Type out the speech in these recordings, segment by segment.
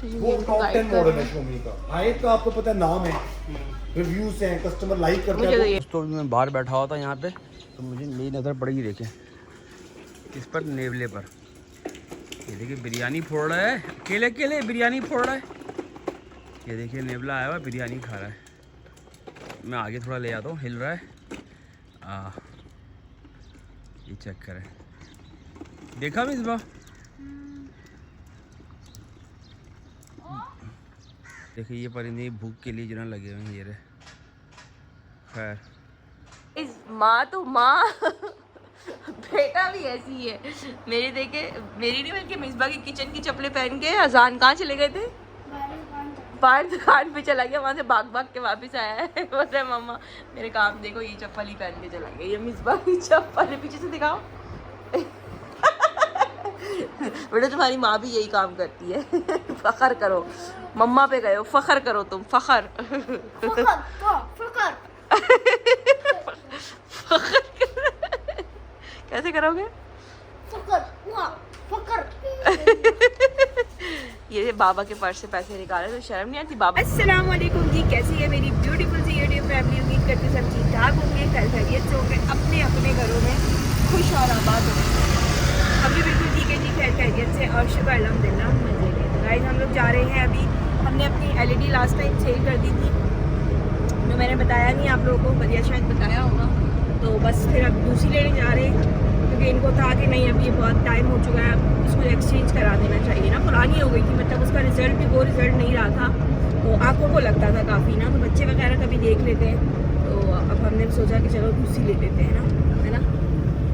वो top 10 model है Xiaomi का। हाइट का आपको पता है, नाम है, रिव्यूज हैं, कस्टमर लाइक करते हैं। दोस्तों मैं बाहर बैठा हुआ था यहाँ पे, तो मुझे मेरी नज़र पड़ेगी, देखें इस पर, नेवले पर। ये देखिए बिरयानी फोड़ रहा है, अकेले अकेले बिरयानी फोड़ रहा है। ये देखिए नेवला आया हुआ बिरयानी खा रहा है। मैं आगे थोड़ा ले आता हूँ, हिल रहा है। ये चेक करें, देखा मिसबा? देखिए ये परिंदे भूख के लिए जो लगे हुए हैं, ये रहे। खैर माँ तो माँ बेटा भी ऐसी है मेरी। देखे मेरी नहीं बल्कि मिसबा की किचन की चप्पलें पहन के अजान कहाँ चले गए थे, बाहर दुकान पे चला गया, वहाँ से भाग भाग के वापस आया है। बोल रहे मम्मा मेरे काम देखो, ये चप्पल ही पहन के चला गया, ये मिसबा की चप्पल है, पीछे से दिखाओ। बेटा तुम्हारी माँ भी यही काम करती है। फखर करो, मम्मा पे गए हो, फखर करो तुम, फखर। कैसे करोगे? ये बाबा के पर्स से पैसे निकाले तो शर्म नहीं आती बाबा। अस्सलाम वालेकुम जी, कैसी है मेरी ब्यूटीफुल सी यूट्यूब फैमिली? उम्मीद करती सब ठीक ठाक होंगे, कल खैरियत से होंगे, अपने अपने घरों में खुश और आबाद होंगे। हम भी बिल्कुल ठीक है जी, खैर खैरियत से और शुक्र अल्हम्दुलिल्लाह मजे में। तो गाइस हम लोग जा रहे हैं अभी, हमने अपनी LED लास्ट टाइम सेल कर दी थी, तो मैंने बताया नहीं आप लोगों को, बढ़िया शायद बताया होगा। तो बस फिर अब दूसरी लेने जा रहे हैं, क्योंकि इनको था कि नहीं अब ये बहुत टाइम हो चुका है, अब इसको एक्सचेंज करा देना चाहिए ना, पुरानी हो गई थी, मतलब उसका रिजल्ट भी वो रिजल्ट नहीं रहा था, तो आंखों को लगता था काफ़ी ना, तो बच्चे वगैरह कभी देख लेते हैं, तो अब हमने सोचा कि चलो दूसरी ले लेते हैं ना, है ना।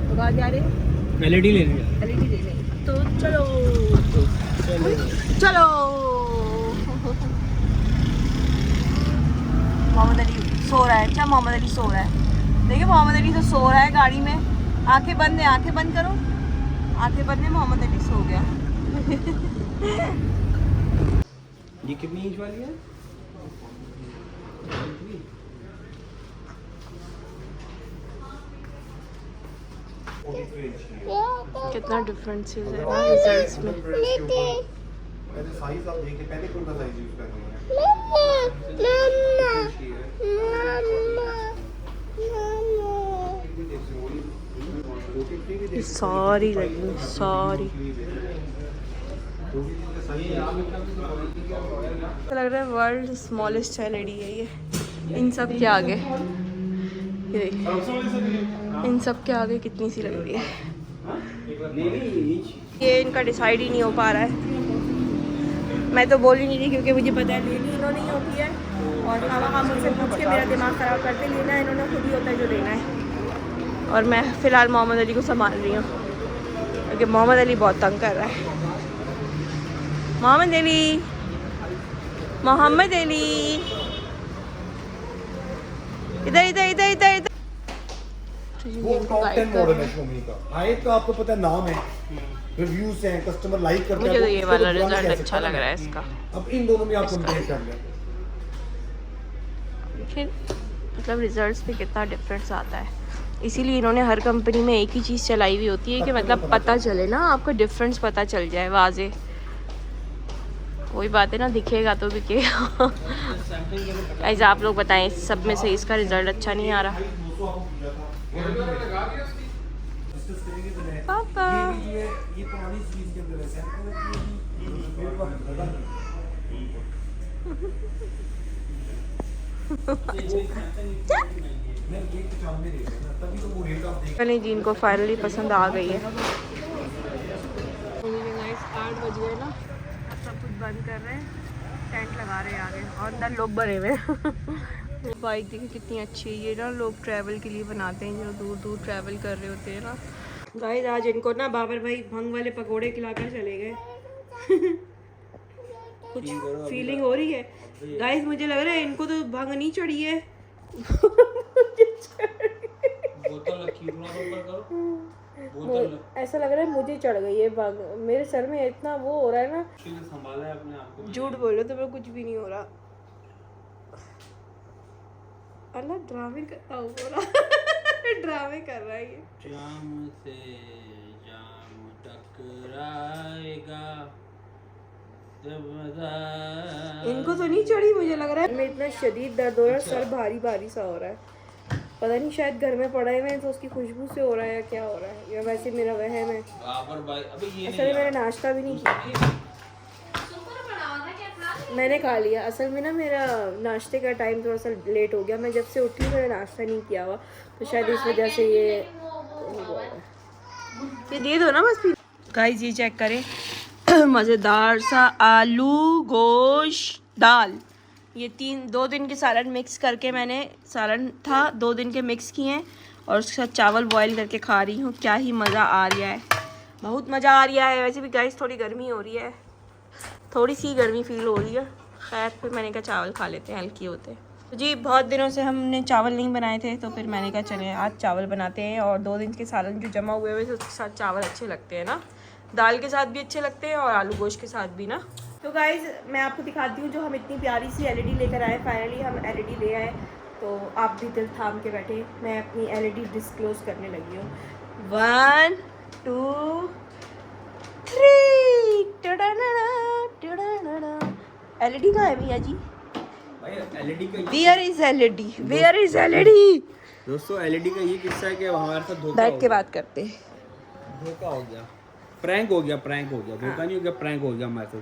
तो कहाँ जा रहे हैं? LED ले लिया। LED ले लेंगे, तो चलो चलो। मोहम्मद अली सो रहा है, क्या मोहम्मद अली सो रहा है? देखिए मोहम्मद अली तो सो रहा है गाड़ी में, आंखें बंद है, आंखें बंद करो, आंखें बंद है, मोहम्मद अली सो गया। ये कितनी इंच वाली है? कितना डिफरेंस है ना रिजल्ट्स में। साइज आप देखिए, पहले कौन सा साइज यूज कर रहे हैं? सॉरी लगी, सॉरी। लग रहा है वर्ल्ड स्मॉलेस्ट LED है ये, इन सब के आगे, ये इन सब के आगे कितनी सी लग रही है। ये इनका डिसाइड ही नहीं हो पा रहा है। मैं तो बोल ही नहीं रही, क्योंकि मुझे पता है लेनी इन्होंने ही होती है, और खामा मुझसे पूछ के मेरा दिमाग ख़राब करते, लेना इन्होंने खुद ही होता है जो लेना है। और मैं फ़िलहाल मोहम्मद अली को संभाल रही हूँ, क्योंकि मोहम्मद अली बहुत तंग कर रहा है। मोहम्मद अली, मोहम्मद अली, इधर इधर इधर इधर इधर। वो टॉप 10 मॉडल है Xiaomi का। हाइट का आपको पता है, नाम है, रिव्यूज हैं, कस्टमर लाइक करते हैं। मुझे तो ये वाला रिजल्ट अच्छा लग रहा है इसका। अब इन दोनों में आप कंपेयर कर लें, फिर मतलब रिजल्ट्स पे कितना डिफरेंस आता है। इसीलिए इन्होंने हर कंपनी में एक ही चीज़ चलाई हुई होती है कि मतलब पता चले ना, आपको डिफरेंस पता चल जाए वाजे। वही बात है ना, दिखेगा तो बिकेगा। ऐसे आप लोग बताएं, सब में से इसका रिजल्ट अच्छा नहीं आ रहा। पापा ये पुरानी चीज के अंदर नहीं जी, इनको फाइनली पसंद आ गई है। 8 बज गए ना, अब सब कुछ बंद कर रहे हैं, टेंट लगा रहे हैं आगे, और अंदर लोग भरे हुए। बाइक देखिए कितनी अच्छी है, ये ना लोग ट्रैवल के लिए बनाते हैं, जो दूर दूर ट्रैवल कर रहे होते हैं ना। गाइस आज इनको ना बाबर भाई भंग वाले पकोड़े खिलाकर चले गए। कुछ फीलिंग हो रही है गाइस, मुझे लग रहा है इनको तो भंग नहीं चढ़ी है। ऐसा लग रहा है मुझे चढ़ गई है भंग, मेरे सर में इतना वो हो रहा है ना। संभाला है अपने आप को। झूठ बोल रहे तो मेरे कुछ भी नहीं हो रहा। अल्लाह ड्रामे करता होगा। ड्रामे कर रहा है ये। जाम से जाम टकराएगा, इनको तो नहीं चढ़ी, मुझे लग रहा है मैं इतना शदीद दर्द हो रहा है, सर भारी भारी सा हो रहा है। पता नहीं शायद घर में पड़े हुए हैं तो उसकी खुशबू से हो रहा है या क्या हो रहा है, या वैसे मेरा वहम है। असल में मैंने नाश्ता भी नहीं किया, मैंने खा लिया। असल में ना मेरा नाश्ते का टाइम थोड़ा सा लेट हो गया, मैं जब से उठी मैंने नाश्ता नहीं किया हुआ, तो शायद इस वजह से ये दे दो ना बस। गाइस ये चेक करें मज़ेदार सा आलू गोश्त दाल, ये 2 दिन के सालन मिक्स करके, मैंने सालन था 2 दिन के मिक्स किए हैं और उसके साथ चावल बॉईल करके खा रही हूँ। क्या ही मज़ा आ रहा है, बहुत मज़ा आ रहा है। वैसे भी गाइस थोड़ी गर्मी हो रही है, थोड़ी सी गर्मी फील हो रही है, शायद फिर मैंने कहा चावल खा लेते हैं, हल्की होते हैं। तो जी बहुत दिनों से हमने चावल नहीं बनाए थे, तो फिर मैंने कहा चले आज चावल बनाते हैं। और 2 दिन के सालन जो जमा हुए हुए थे उसके साथ चावल अच्छे लगते हैं ना, दाल के साथ भी अच्छे लगते हैं और आलू गोश्त के साथ भी ना। तो गाइज़ मैं आपको दिखाती हूँ जो हम इतनी प्यारी सी एलईडी लेकर आए। फाइनली हम एलईडी ले आए, तो आप भी दिल थाम के बैठे, मैं अपनी एलईडी डिस्क्लोज करने लगी हूँ। 1 2 3 एलईडी कहाँ है भैया जी? एलईडी का where is LED, where is LED? दोस्तों एलईडी का ये किस्सा है कि हमारे साथ धोखा बैठ के बात करते हैं। धोखा हो गया, प्रैंक हो गया, धोखा नहीं हो गया, प्रैंक हो गया हमारे साथ।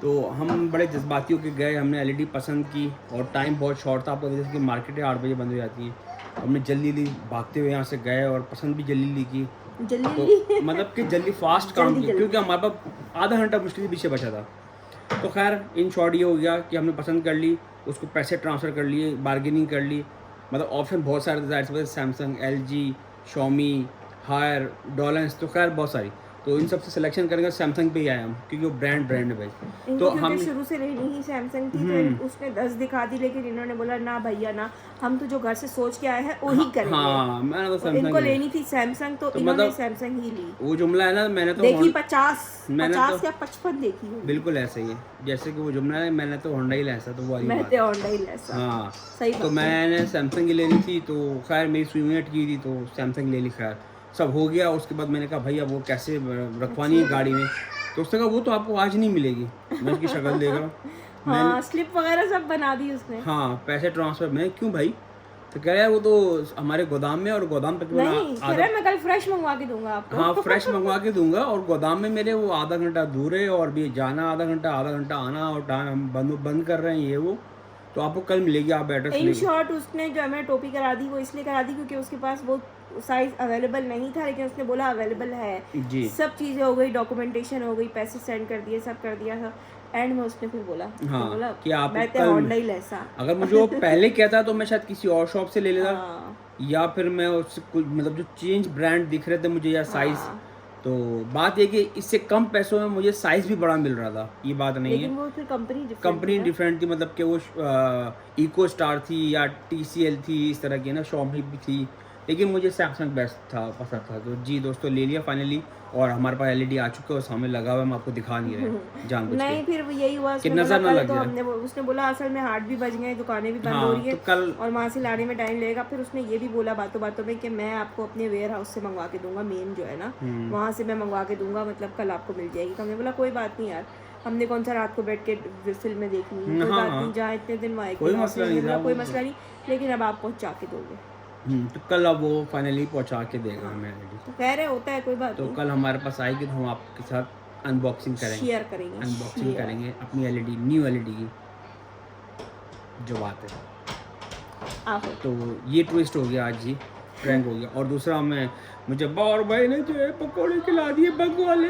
तो हम बड़े जज्बाती होकर गए, हमने एलईडी पसंद की और टाइम बहुत शॉर्ट था, आपको जैसे कि मार्केटें 8 बजे बंद हो जाती हैं। हमने जल्दी भागते हुए यहाँ से गए और पसंद भी जल्दी की, तो मतलब कि जल्दी फास्ट काम किया, क्योंकि हमारे पास आधा घंटा मुश्किल पीछे बचा था। तो खैर इन शॉर्ट ये हो गया कि हमने पसंद कर ली, उसको पैसे ट्रांसफ़र कर लिए, बार्गेनिंग कर ली, मतलब ऑप्शन बहुत सारे थे, सैमसंग, LG, Xiaomi, हायर, डॉलेंस, तो खैर बहुत सारी। तो इन सब से सिलेक्शन करेंगे, सैमसंग पे ही आए हम, क्योंकि वो ब्रांड है भाई। तो हम शुरू से लेनी ही सैमसंग थी, तो उसने 10 दिखा दी, लेकिन इन्होंने बोला ना भैया ना, हम तो जो घर से सोच के आए हैं वही करेंगे। हाँ मैंने तो सैमसंग, इनको लेनी थी सैमसंग, तो इन्होंने मतलब सैमसंग ही ली। वो जुमला है ना, मैंने तो देखी 50 या 55 देखी हूँ, बिल्कुल ऐसे ही है जैसे कि वो जुमला है, मैंने तो होंडा ही लेसा, तो वो वाली बात है होंडा ही लेसा। हाँ सही, तो मैंने सैमसंग ही लेनी थी, तो खैर मेरी स्विंगेट की थी तो सैमसंग ले ली। खैर सब हो गया, उसके बाद मैंने कहा भैया वो कैसे रखवानी है गाड़ी में, तो उसने कहा वो तो आपको आज नहीं मिलेगी, मैं उसकी शक्ल देख रहा हूँ। हाँ, स्लिप वगैरह सब बना दी उसने। हाँ पैसे ट्रांसफर, मैं क्यों भाई, तो कह रहा है वो तो हमारे गोदाम में, और गोदाम तक नहीं कह रहा है मैं कल फ्रेश मंगवा के दूंगा आपको। हाँ फ्रेश मंगवा के दूंगा, और गोदाम में मेरे वो आधा घंटा दूर है, और भी जाना आधा घंटा आना, और टाइम हम बंद कर रहे हैं ये वो, तो आपको कल मिलेगी, आप एड्रेस। इन शॉर्ट उसने जो हमें टोपी करा दी, वो इसलिए करा दी क्योंकि उसके पास वो साइज अवेलेबल नहीं था, लेकिन उसने बोला अवेलेबल है जी। सब चीज़ें हो गई, डॉक्यूमेंटेशन हो गई, पैसे सेंड कर दिए, सब कर दिया था। एंड में उसने फिर बोला, हाँ, बोला कि आप होंडा ही लेसा। अगर मुझे वो पहले कहता तो मैं शायद किसी और शॉप से ले लेता, या फिर मैं उससे कुछ मतलब जो चेंज ब्रांड दिख रहे थे मुझे, या साइज, तो बात ये कि इससे कम पैसों में मुझे साइज भी बड़ा मिल रहा था, ये बात नहीं है। वो फिर कंपनी डिफरेंट थी, मतलब कि वो इको स्टार थी या TCL थी, इस तरह की ना, Xiaomi भी थी, लेकिन मुझे सैमसंग बेस्ट था, पसंद था। तो जी दोस्तों ले लिया फाइनली, और हमारे पास LED आ चुका है, सामने लगा हुआ है, हम आपको दिखा नहीं रहे जानबूझ के। नहीं फिर यही हुआ कि नजर ना लग जाए। हमने उसने बोला असल में हाट भी बज गए, दुकानें भी बंद हो रही है, तो कल और वहाँ से लाने में टाइम लगेगा। फिर उसने ये भी बोला बातों बातों में कि मैं आपको अपने वेयर हाउस से मंगवा के दूंगा, मेन जो है ना वहाँ से मैं मंगवा के दूंगा, मतलब कल आपको मिल जाएगी। तो हमने बोला कोई बात नहीं यार, हमने कौन सा रात को बैठ के फिल्में देखनी, कोई बात नहीं, जहाँ इतने दिन वहाँ कोई मसला नहीं, लेकिन अब आप पहुँचा के दोगे। तो कल अब वो फाइनली पहुंचा के देगा हमें LED। तो कह रहे होता है कोई बात तो कल हमारे पास आएगी, तो हम आपके साथ अनबॉक्सिंग करेंगे, शेयर करेंगे, अनबॉक्सिंग करेंगे अपनी LED, न्यू LED की जो बात है। तो ये ट्विस्ट हो गया आज, जी प्रैंक हो गया। और दूसरा मुझे बार भाई ने जो है पकौड़े खिला दिए, भंग वाले।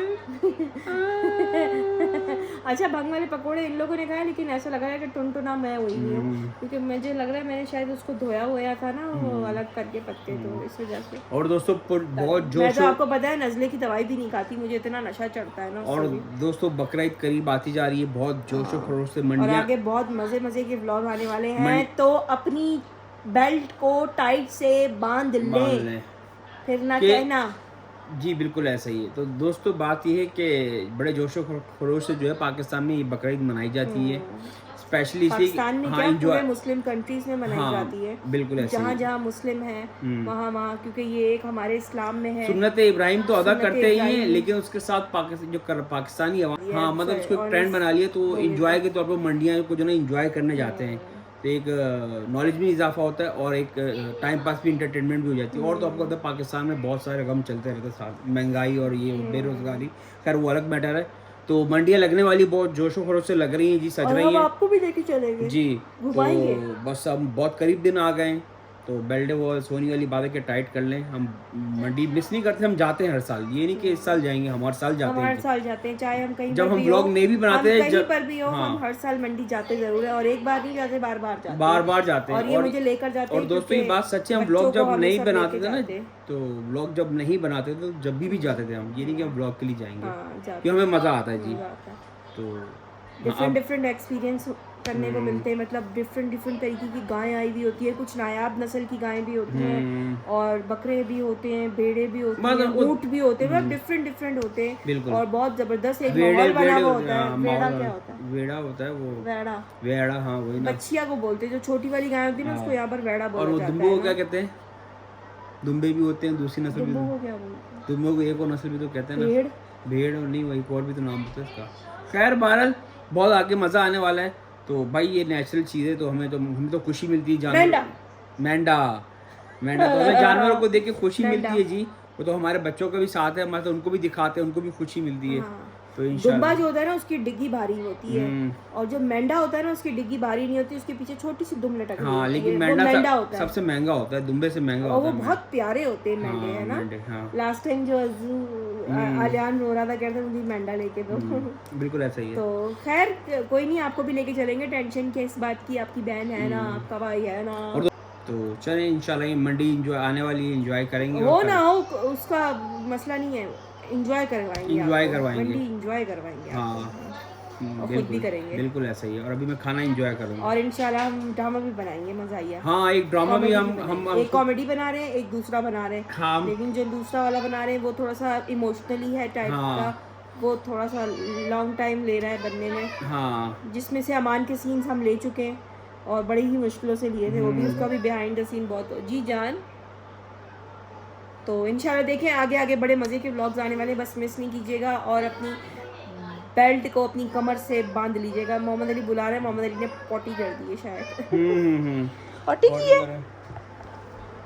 अच्छा भंग वाले पकोड़े इन लोगों ने खाए, लेकिन ऐसा लग रहा है कि टुनटुना मैं हुई हूँ, क्योंकि मुझे लग रहा है मैंने शायद उसको धोया हुआ था ना, वो अलग करके पत्ते, तो इस वजह से। और दोस्तों बहुत जोश, मैं तो आपको पता है नज़ले की दवाई भी नहीं खाती, मुझे इतना नशा चढ़ता है ना। और दोस्तों बकरीद करीब आती जा रही है, बहुत जोश और खरोश से मंडियां, और आगे बहुत मजे के व्लॉग आने वाले हैं, तो अपनी बेल्ट को टाइट से बांध ले, फिर ना कहना। जी बिल्कुल ऐसा ही है। तो दोस्तों बात यह है कि बड़े जोशो खरोश से जो है पाकिस्तान में ये बकरीद मनाई जाती है, स्पेशली पाकिस्तान में क्या enjoy- पूरे मुस्लिम कंट्रीज में मनाई हाँ, जाती है, बिल्कुल ऐसे ही। जहाँ जहाँ मुस्लिम है वहाँ क्योंकि ये एक हमारे इस्लाम में है। सुन्नत इब्राहिम तो अदा सुन्नत करते ही हैं, इब्राहिम। लेकिन उसके साथ पाकिस्तानी Yeah, हाँ मतलब sorry, उसको ट्रेंड बना लिया, तो वही इंजॉय के तौर पर मंडियाँ को जो ना इंजॉय करने जाते हैं, तो एक नॉलेज में इजाफा होता है और एक टाइम पास भी, इंटरटेनमेंट भी हो जाती है। और तो आपको पता है पाकिस्तान में बहुत सारे गम चलते रहते हैं साथ, महंगाई और ये बेरोजगारी, खैर वो अलग मैटर है। तो मंडियाँ लगने वाली बहुत जोशो खरोश से लग रही हैं जी, सज और रही हम हैं आपको भी लेके चलेंगे जी। घुमाएंगे। तो बस हम बहुत करीब दिन आ गए हैं, तो बेल्ट वो सोनी वाली बातें के टाइट कर लें। हम मंडी मिस नहीं करते, हम जाते हैं हर साल, ये नहीं कि इस साल जाएंगे, हम हर साल जाते हम हर हैं। साल जाते हैं, चाहे हम कहीं जब पर हम भी ब्लॉग हो, नहीं भी बनाते हैं, हम कहीं पर भी हो, हाँ, हम हर साल मंडी जाते जरूर है, और एक बार नहीं जाते, बार बार जाते बार बार जाते हैं। और ये मुझे लेकर जाते और हैं, दोस्तों ये क्योंकि बात सच है, हम बच्चों ब्लॉग को जब हमें नहीं सब बनाते लेके थे ना, जाते। तो ब्लॉग जब नहीं बनाते थे, तो जब भी जाते थे हम, ये नहीं कि हम ब्लॉग के लिए जाएंगे, हाँ, जाते क्योंकि हमें मज़ा आता है जी। मजा आता है। तो डिफरेंट एक्सपीरियंस करने को मिलते हैं, मतलब डिफरेंट तरीके की गायें आई हुई होती है, कुछ नायाब नस्ल की गायें भी होती हैं, और बकरे भी होते हैं, भेड़े भी होती हैं, ऊँट भी होते हैं, मतलब डिफरेंट होते हैं, बिल्कुल। और बहुत जबरदस्त एक माहौल बना हुआ होता है। वेड़ा क्या होता है? वेड़ा होता है वो, वेड़ा वेड़ा, हाँ वही ना। बच्चिया को बोलते हैं, जो छोटी वाली गाय होती है ना, उसको यहाँ पर वेड़ा और बोला वो जाता दुम्बे को है क्या ना। कहते हैं? दुम्बे भी होते हैं, दूसरी नस्ल भी, दुम्बों को क्या बोलते हैं? दुम्बे को एक और नस्ल भी तो कहते हैं ना, भेड़। भेड़। और नहीं, वही और भी तो नाम होता है इसका। खैर बहरहाल बहुत आगे मज़ा आने वाला है। तो भाई ये नेचुरल चीज़ें, तो हमें तो खुशी मिलती है जानवर, मेंढा तो हमें जानवरों को देख के खुशी मिलती है जी। वो तो हमारे बच्चों का भी साथ है हमारे, तो उनको भी दिखाते हैं, उनको भी खुशी मिलती है। तो दुम्बा जो होता है ना, उसकी डिग्गी भारी होती है, और जो मेंढा होता है ना, उसकी डिग्गी भारी नहीं होती, उसके पीछे छोटी सी दुम लटक हाँ, लेकिन मेंढा सबसे महंगा होता है, दुम्बे से महंगा और होता वो है। बहुत प्यारे होते हैं मेंढे, है ना। लास्ट टाइम जो आलियान रो रहा था, कहता था मुझे मेंढा लेके दो। बिल्कुल ऐसा ही है। तो खैर कोई नहीं, आपको भी लेके चलेंगे, टेंशन क्या इस बात की, आपकी बहन है ना, आपका भाई है ना। तो चलें इंशाल्लाह, ये मंडी इंजॉय आने वाली है, इंजॉय करेंगे। वो ना हो उसका मसला नहीं है, इंजॉय करवाएंगे, मंडी इंजॉय करवाएंगे, हाँ और खुद भी करेंगे, बिल्कुल ऐसा ही है। और अभी मैं खाना इंजॉय करूँगा, और इंशाल्लाह हम ड्रामा भी बनाएंगे, मजा आएगा। हाँ, एक ड्रामा भी हम एक कॉमेडी बना रहे हैं, एक दूसरा बना रहे हैं। हाँ, लेकिन जो दूसरा वाला बना रहे हैं वो थोड़ा सा इमोशनली है टाइप का, वो थोड़ा सा लॉन्ग टाइम ले रहा है बनने में। हाँ, जिसमें से अमान के सीन्स हम ले चुके हैं और बड़ी ही मुश्किलों से लिए थे, वो भी उसका भी बिहाइंड द सीन बहुत जी जान। तो इंशाल्लाह देखें आगे बड़े मज़े के व्लॉग्स आने वाले, बस मिस नहीं कीजिएगा, और अपनी बेल्ट को अपनी कमर से बांध लीजिएगा। मोहम्मद अली बुला रहे हैं, मोहम्मद अली ने पोटी कर दी है शायद। पोटी की है,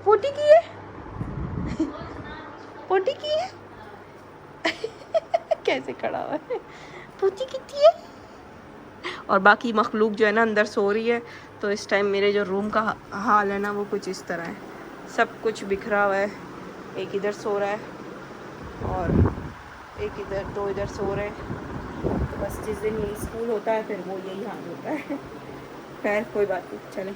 पोटी की है, पोटी की है। कैसे खड़ा हुआ है, पोटी कितनी है। और बाकी मखलूक जो है ना अंदर सो रही है। तो इस टाइम मेरे जो रूम का हाल है ना, वो कुछ इस तरह है, सब कुछ बिखरा हुआ है। एक इधर सो रहा है और एक इधर, दो इधर सो रहे हैं। तो बस जिस दिन यही स्कूल होता है फिर वो यही हाल होता है। खैर कोई बात नहीं, चलें।